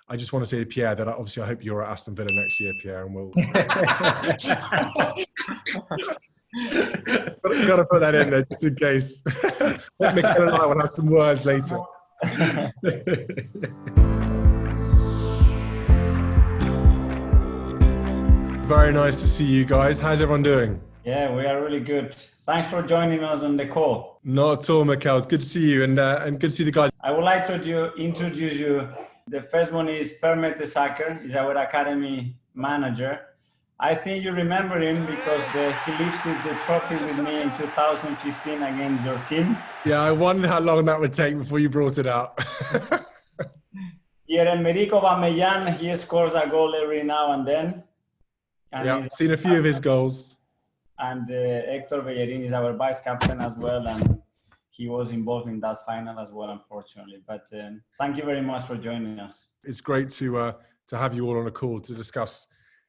I just want to say to Pierre that obviously I hope you're at Aston Villa next year, Pierre, and we'll. Got to put that in there just in case. Mikel and I will have some words later. Very nice to see you guys. How's everyone doing? Yeah, we are really good. Thanks for joining us on the call. Not at all, Mikel. It's good to see you and good to see the guys. I would like to introduce you. The first one is Mertesacker. He's our academy manager. I think you remember him because he lifted the trophy with me in 2015 against your team. Yeah, I wondered how long that would take before you brought it out. Pierre-Emerick Aubameyang, he scores a goal every now and then. And yeah, I've seen a few of his goals. And Hector Bellerin is our vice captain as well, and he was involved in that final as well, unfortunately. But thank you very much for joining us. It's great to have you all on a call to discuss,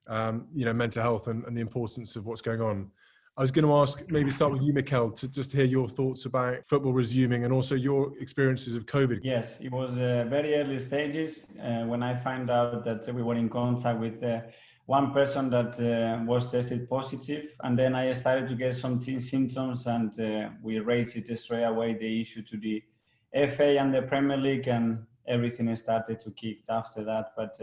mental health and the importance of what's going on. I was going to ask, maybe start with you, Mikel, to just hear your thoughts about football resuming and also your experiences of COVID. Yes, it was very early stages when I found out that we were in contact with one person that was tested positive, and then I started to get some symptoms, and we raised it straight away, the issue to the FA and the Premier League, and everything started to kick after that. But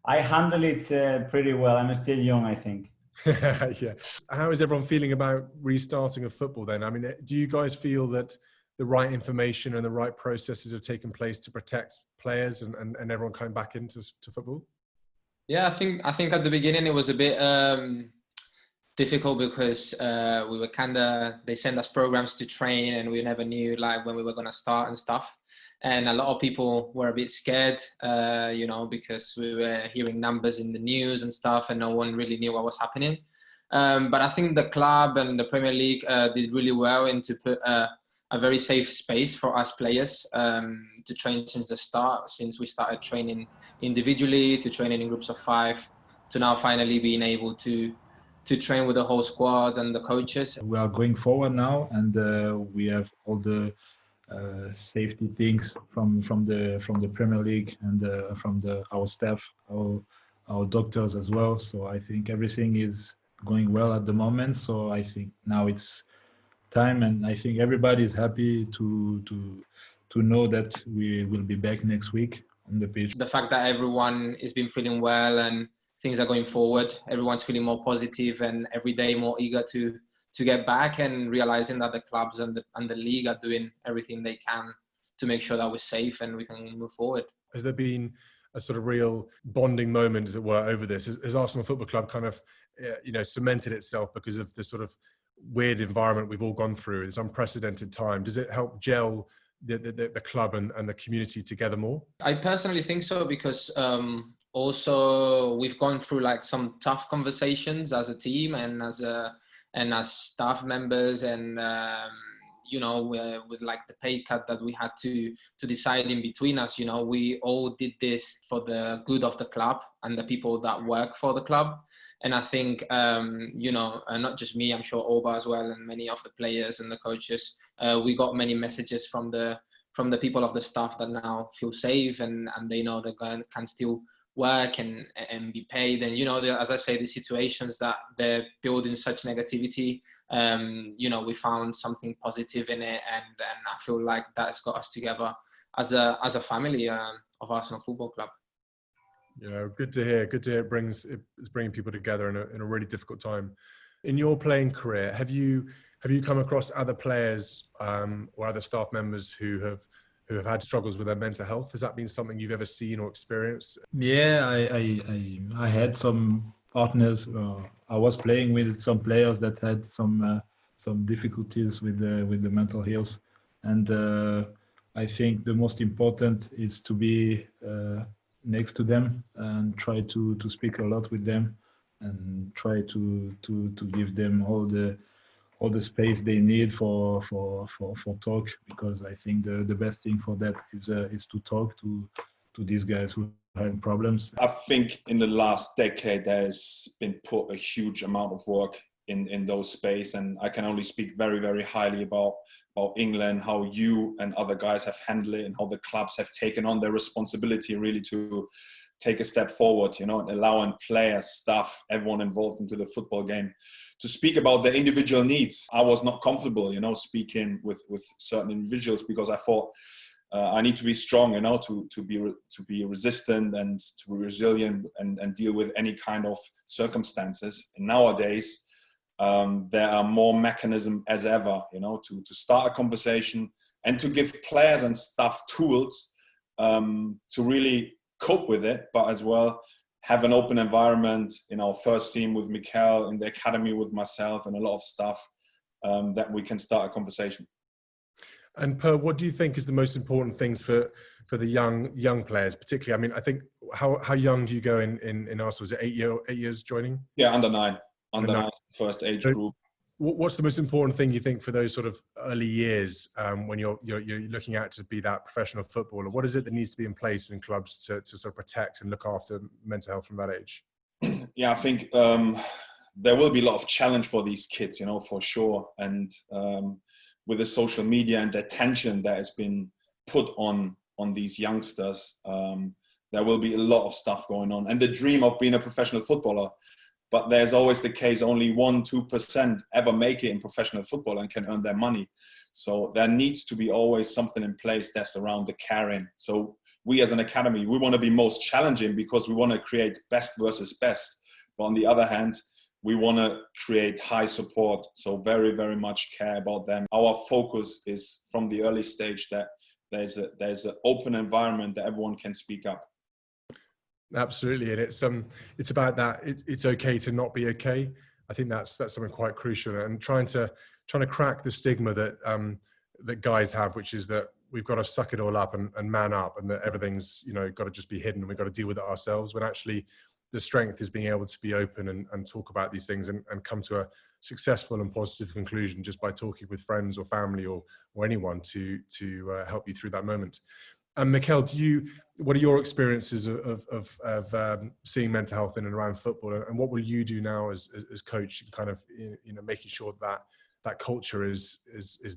I handled it pretty well. I'm still young, I think. Yeah. How is everyone feeling about restarting of football then? I mean, do you guys feel that the right information and the right processes have taken place to protect players and everyone coming back into football? Yeah, I think at the beginning it was a bit difficult because we were they sent us programs to train and we never knew like when we were going to start and stuff. And a lot of people were a bit scared, because we were hearing numbers in the news and stuff and no one really knew what was happening. But I think the club and the Premier League did really well to put a very safe space for us players to train since the start, since we started training individually, to training in groups of 5, to now finally being able to train with the whole squad and the coaches. We are going forward now, and we have all the safety things from the Premier League and from our staff, our doctors as well. So I think everything is going well at the moment. So I think now it's time, and I think everybody is happy to know that we will be back next week on the pitch. The fact that everyone has been feeling well and things are going forward, everyone's feeling more positive and every day more eager to get back, and realizing that the clubs and the league are doing everything they can to make sure that we're safe and we can move forward. Has there been a sort of real bonding moment, as it were, over this? Has Arsenal Football Club kind of, cemented itself because of the sort of weird environment we've all gone through, this unprecedented time? Does it help gel the club and the community together more? I personally think so, because also we've gone through like some tough conversations as a team and as staff members, and with like the pay cut that we had to decide in between us. We all did this for the good of the club and the people that work for the club. And I think, not just me, I'm sure Oba as well, and many of the players and the coaches, we got many messages from the people of the staff that now feel safe and they know they can still work and be paid. And, as I say, the situations that they're building such negativity, we found something positive in it. And I feel like that's got us together as a family of Arsenal Football Club. Yeah, good to hear. Good to hear. It's bringing people together in a really difficult time. In your playing career, have you come across other players or other staff members who have had struggles with their mental health? Has that been something you've ever seen or experienced? Yeah, I had some partners. I was playing with some players that had some difficulties with the mental health, and I think the most important is to be next to them and try to speak a lot with them and try to give them all the space they need for talk, because I think the best thing for that is to talk to these guys who have problems. I think in the last decade there's been put a huge amount of work in those space, and I can only speak very, very highly about England, how you and other guys have handled it, and how the clubs have taken on their responsibility really to take a step forward, you know, and allowing players, staff, everyone involved into the football game to speak about their individual needs. I was not comfortable, you know, speaking with certain individuals, because I thought I need to be strong, you know, to be resistant and to be resilient and deal with any kind of circumstances. And nowadays, there are more mechanisms as ever, you know, to start a conversation and to give players and staff tools to really cope with it, but as well have an open environment in our first team with Mikel, in the academy with myself, and a lot of stuff that we can start a conversation. And Per, what do you think is the most important things for the young players, particularly? I mean, I think how young do you go in Arsenal? Is it 8 years joining? Yeah, under nine, first age group. What's the most important thing you think for those sort of early years when you're looking at to be that professional footballer? What is it that needs to be in place in clubs to sort of protect and look after mental health from that age? Yeah, I think there will be a lot of challenge for these kids, you know, for sure. And with the social media and the attention that has been put on these youngsters, there will be a lot of stuff going on. And the dream of being a professional footballer, but there's always the case only 1-2% ever make it in professional football and can earn their money. So there needs to be always something in place that's around the caring. So we as an academy, we want to be most challenging because we want to create best versus best. But on the other hand, we want to create high support. So very, very much care about them. Our focus is from the early stage that there's an open environment that everyone can speak up. Absolutely, and it's about that. It's okay to not be okay. I think that's something quite crucial, and trying to crack the stigma that that guys have, which is that we've got to suck it all up and man up, and that everything's, you know, got to just be hidden and we've got to deal with it ourselves. When actually the strength is being able to be open and talk about these things and come to a successful and positive conclusion just by talking with friends or family or anyone to help you through that moment. And Mikel, what are your experiences of seeing mental health in and around football, and what will you do now as coach, kind of, you know, making sure that culture is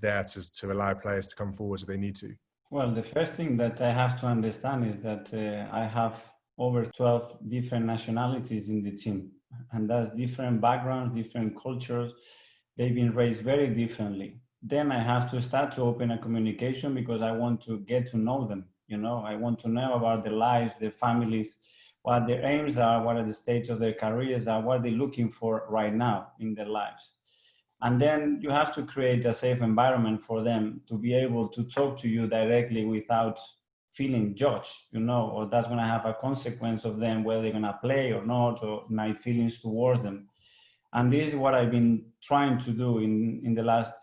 there to allow players to come forward if they need to? Well, the first thing that I have to understand is that I have over 12 different nationalities in the team, and that's different backgrounds, different cultures. They've been raised very differently. Then I have to start to open a communication because I want to get to know them. You know, I want to know about their lives, their families, what their aims are, what are the stage of their careers are, what they're looking for right now in their lives. And then you have to create a safe environment for them to be able to talk to you directly without feeling judged, you know, or that's going to have a consequence of them, whether they're going to play or not, or my feelings towards them. And this is what I've been trying to do in the last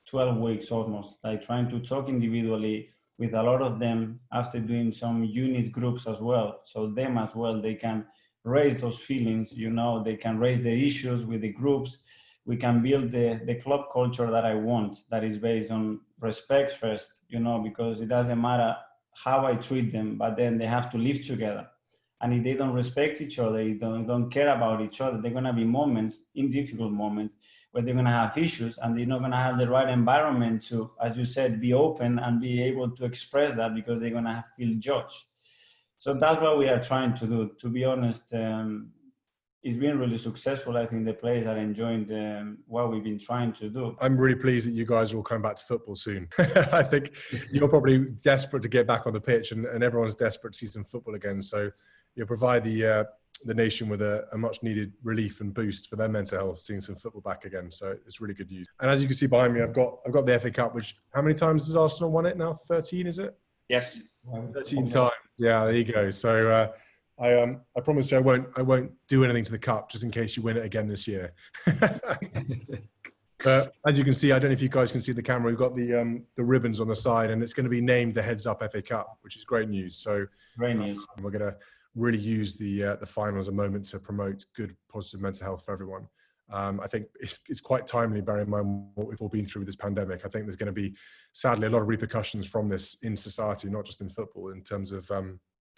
12 weeks almost, like trying to talk individually with a lot of them after doing some unit groups as well. So them as well, they can raise those feelings, you know, they can raise the issues with the groups. We can build the club culture that I want, that is based on respect first, you know, because it doesn't matter how I treat them, but then they have to live together. And if they don't respect each other, they don't care about each other, there are going to be moments, in difficult moments, where they're going to have issues and they're not going to have the right environment to, as you said, be open and be able to express that because they're going to feel judged. So that's what we are trying to do. To be honest, it's been really successful. I think the players are enjoying what we've been trying to do. I'm really pleased that you guys are all coming back to football soon. I think you're probably desperate to get back on the pitch and everyone's desperate to see some football again. So you'll provide the nation with a much needed relief and boost for their mental health, seeing some football back again. So it's really good news. And as you can see behind me, I've got the FA Cup, which, how many times has Arsenal won it now? 13, is it? Yes. 13 times. Yeah, there you go. So I promise you I won't do anything to the cup just in case you win it again this year. But as you can see, I don't know if you guys can see the camera, we've got the ribbons on the side, and it's going to be named the Heads Up FA Cup, which is great news. So great news. We're going to really use the final as a moment to promote good, positive mental health for everyone. I think it's quite timely, bearing in mind what we've all been through with this pandemic. I think there's going to be, sadly, a lot of repercussions from this in society, not just in football, in terms of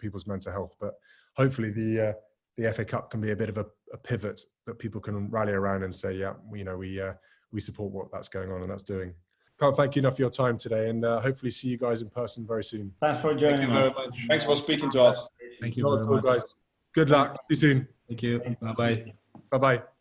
people's mental health. But hopefully the the FA Cup can be a bit of a pivot that people can rally around and say, yeah, we support what that's going on and that's doing. Can't thank you enough for your time today, and hopefully see you guys in person very soon. Thanks for joining us. Thanks for speaking to us. Thank you very much. Guys. Good luck. See you soon. Thank you. Bye-bye. Bye-bye.